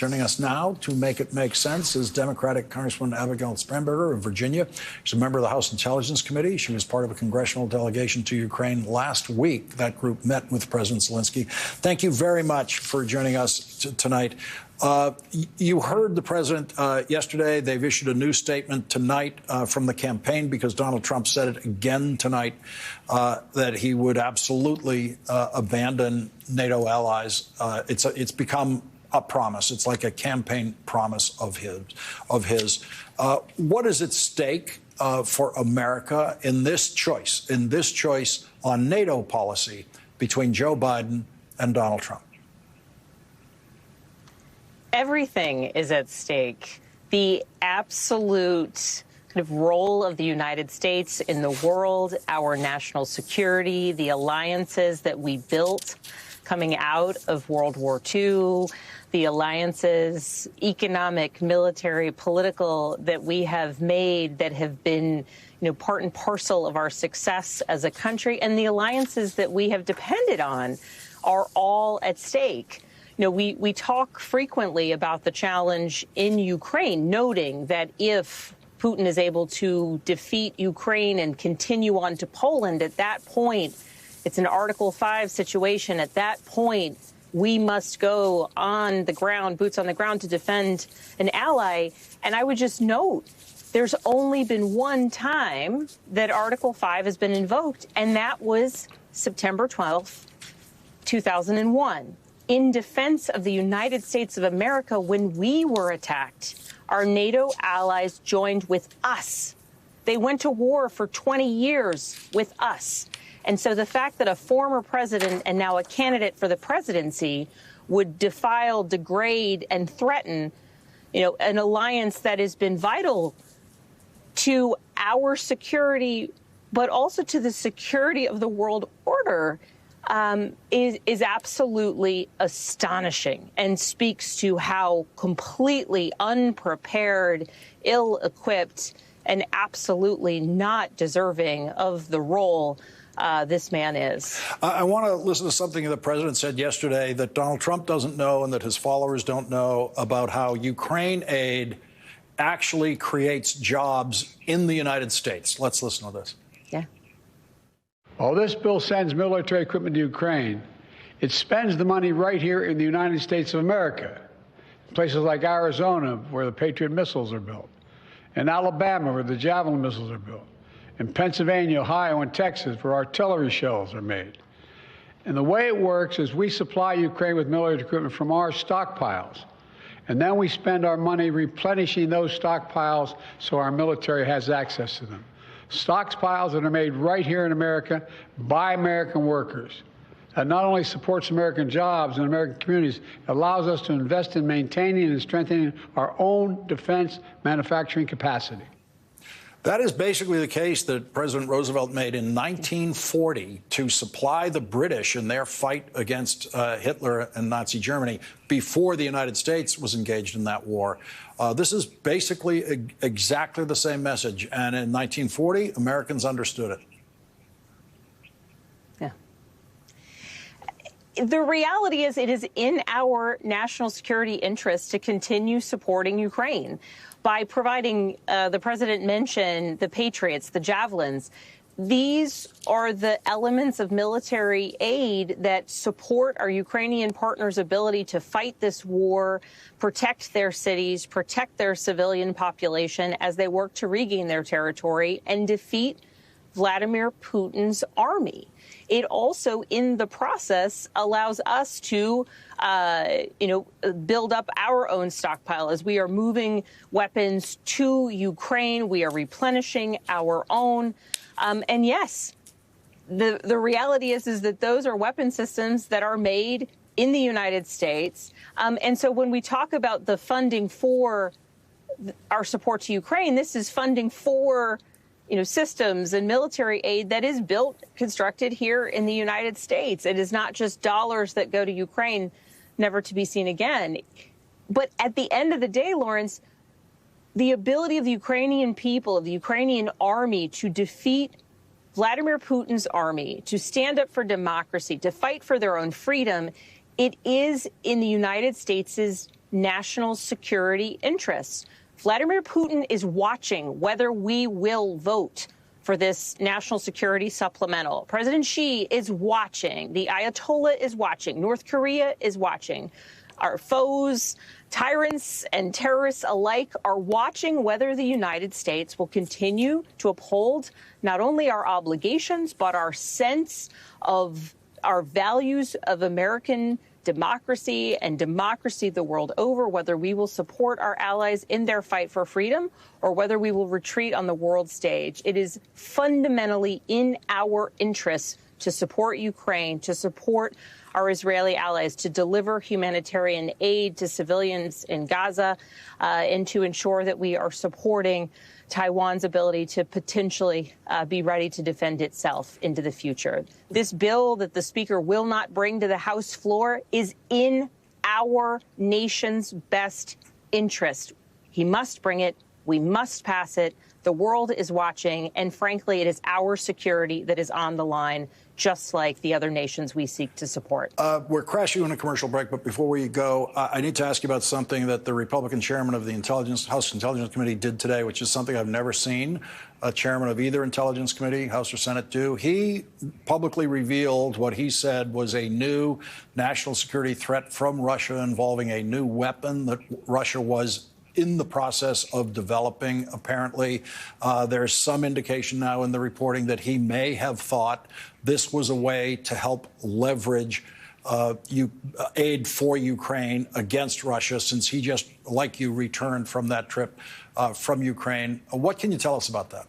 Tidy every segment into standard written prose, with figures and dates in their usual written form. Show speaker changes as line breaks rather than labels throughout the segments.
Joining us now to make it make sense is Democratic Congresswoman Abigail Spanberger of Virginia. She's a member of the House Intelligence Committee. She was part of a congressional delegation to Ukraine last week. That group met with President Zelensky. Thank you very much for joining us tonight. You heard the president yesterday. They've issued a new statement tonight from the campaign because Donald Trump said it again tonight that he would absolutely abandon NATO allies. It's become a promise. It's like a campaign promise of his. What is at stake for America in this choice on NATO policy between Joe Biden and Donald Trump?
Everything is at stake. The absolute kind of role of the United States in the world, our national security, the alliances that we built coming out of World War II, the alliances, economic, military, political, that we have made that have been, part and parcel of our success as a country, and the alliances that we have depended on are all at stake. We talk frequently about the challenge in Ukraine, noting that if Putin is able to defeat Ukraine and continue on to Poland, at that point, it's an Article 5 situation. At that point, we must go on the ground, boots on the ground, to defend an ally. And I would just note, there's only been one time that Article 5 has been invoked, and that was September 12th, 2001. In defense of the United States of America, when we were attacked, our NATO allies joined with us. They went to war for 20 years with us. And so the fact that a former president and now a candidate for the presidency would defile, degrade, and threaten, an alliance that has been vital to our security, but also to the security of the world order, is absolutely astonishing and speaks to how completely unprepared, ill-equipped, and absolutely not deserving of the role this man is.
I want to listen to something the president said yesterday that Donald Trump doesn't know and that his followers don't know about how Ukraine aid actually creates jobs in the United States. Let's listen to this.
Yeah.
While this bill sends military equipment to Ukraine, it spends the money right here in the United States of America, places like Arizona, where the Patriot missiles are built, in Alabama, where the Javelin missiles are built, in Pennsylvania, Ohio, and Texas, where artillery shells are made. And the way it works is we supply Ukraine with military equipment from our stockpiles, and then we spend our money replenishing those stockpiles so our military has access to them. Stockpiles that are made right here in America by American workers. That not only supports American jobs and American communities, it allows us to invest in maintaining and strengthening our own defense manufacturing capacity.
That is basically the case that President Roosevelt made in 1940 to supply the British in their fight against Hitler and Nazi Germany before the United States was engaged in that war. This is basically exactly the same message. And in 1940, Americans understood it.
Yeah. The reality is it is in our national security interest to continue supporting Ukraine by providing, the president mentioned, the Patriots, the Javelins. These are the elements of military aid that support our Ukrainian partners' ability to fight this war, protect their cities, protect their civilian population as they work to regain their territory and defeat Vladimir Putin's army. It also, in the process, allows us to, build up our own stockpile. As we are moving weapons to Ukraine, we are replenishing our own. And yes, the reality is that those are weapon systems that are made in the United States. And so when we talk about the funding for our support to Ukraine, this is funding for systems and military aid that is built, constructed here in the United States. It is not just dollars that go to Ukraine, never to be seen again. But at the end of the day, Lawrence, the ability of the Ukrainian people, of the Ukrainian army to defeat Vladimir Putin's army, to stand up for democracy, to fight for their own freedom, it is in the United States' national security interests. Vladimir Putin is watching whether we will vote for this national security supplemental. President Xi is watching. The Ayatollah is watching. North Korea is watching. Our foes, tyrants and terrorists alike, are watching whether the United States will continue to uphold not only our obligations, but our sense of our values of American democracy and democracy the world over, whether we will support our allies in their fight for freedom or whether we will retreat on the world stage. It is fundamentally in our interests to support Ukraine, to support our Israeli allies, to deliver humanitarian aid to civilians in Gaza, and to ensure that we are supporting Taiwan's ability to potentially be ready to defend itself into the future. This bill that the Speaker will not bring to the House floor is in our nation's best interest. He must bring it. We must pass it. The world is watching. And frankly, it is our security that is on the line, just like the other nations we seek to support.
We're crashing on a commercial break, but before we go, I need to ask you about something that the Republican chairman of the House Intelligence Committee did today, which is something I've never seen a chairman of either Intelligence Committee, House or Senate, do. He publicly revealed what he said was a new national security threat from Russia involving a new weapon that Russia was in the process of developing. Apparently, there's some indication now in the reporting that he may have thought this was a way to help leverage aid for Ukraine against Russia, since he just, like you, returned from that trip from Ukraine. What can you tell us about that?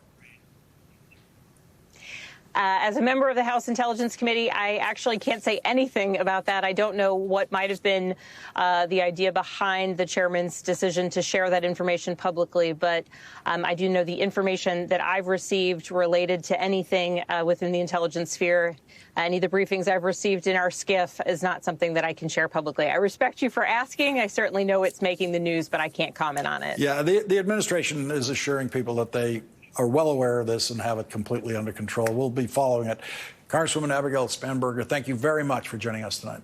As a member of the House Intelligence Committee, I actually can't say anything about that. I don't know what might have been the idea behind the chairman's decision to share that information publicly, but I do know the information that I've received related to anything within the intelligence sphere. Any of the briefings I've received in our SCIF is not something that I can share publicly. I respect you for asking. I certainly know it's making the news, but I can't comment on it.
Yeah, the administration is assuring people that they are well aware of this and have it completely under control. We'll be following it. Congresswoman Abigail Spanberger, thank you very much for joining us tonight.